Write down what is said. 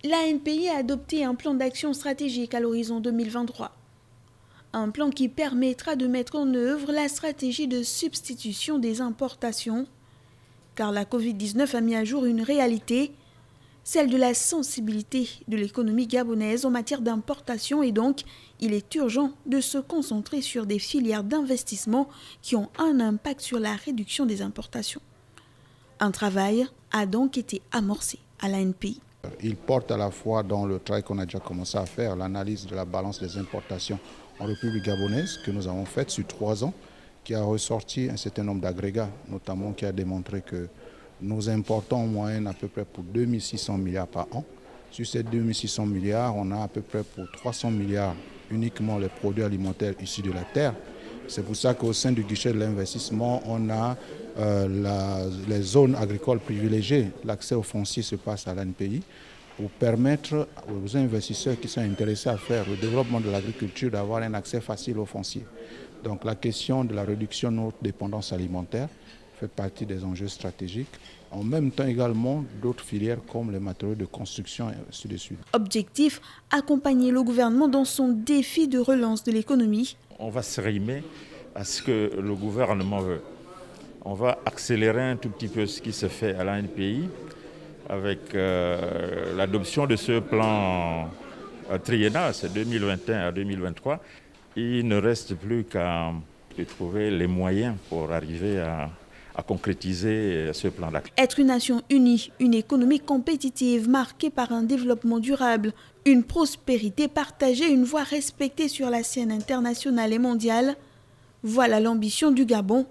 L'ANPI a adopté un plan d'action stratégique à l'horizon 2023. Un plan qui permettra de mettre en œuvre la stratégie de substitution des importations, car la Covid-19 a mis à jour une réalité, celle de la sensibilité de l'économie gabonaise en matière d'importation, et donc il est urgent de se concentrer sur des filières d'investissement qui ont un impact sur la réduction des importations. Un travail a donc été amorcé à l'ANPI. Il porte à la fois dans le travail qu'on a déjà commencé à faire, l'analyse de la balance des importations en République gabonaise que nous avons faite sur 3 ans, qui a ressorti un certain nombre d'agrégats, notamment qui a démontré que nous importons en moyenne à peu près pour 2600 milliards par an. Sur ces 2600 milliards, on a à peu près pour 300 milliards uniquement les produits alimentaires issus de la terre. C'est pour ça qu'au sein du guichet de l'investissement, on a les zones agricoles privilégiées. L'accès au foncier se passe à l'ANPI pour permettre aux investisseurs qui sont intéressés à faire le développement de l'agriculture d'avoir un accès facile au foncier. Donc la question de la réduction de notre dépendance alimentaire fait partie des enjeux stratégiques. En même temps également d'autres filières comme les matériaux de construction et ainsi de suite. Objectif, accompagner le gouvernement dans son défi de relance de l'économie. On va se rimer à ce que le gouvernement veut. On va accélérer un tout petit peu ce qui se fait à l'ANPI avec l'adoption de ce plan triennal, c'est 2021 à 2023. Il ne reste plus qu'à trouver les moyens pour arriver à concrétiser ce plan d'action. Être une nation unie, une économie compétitive marquée par un développement durable, une prospérité partagée, une voix respectée sur la scène internationale et mondiale, voilà l'ambition du Gabon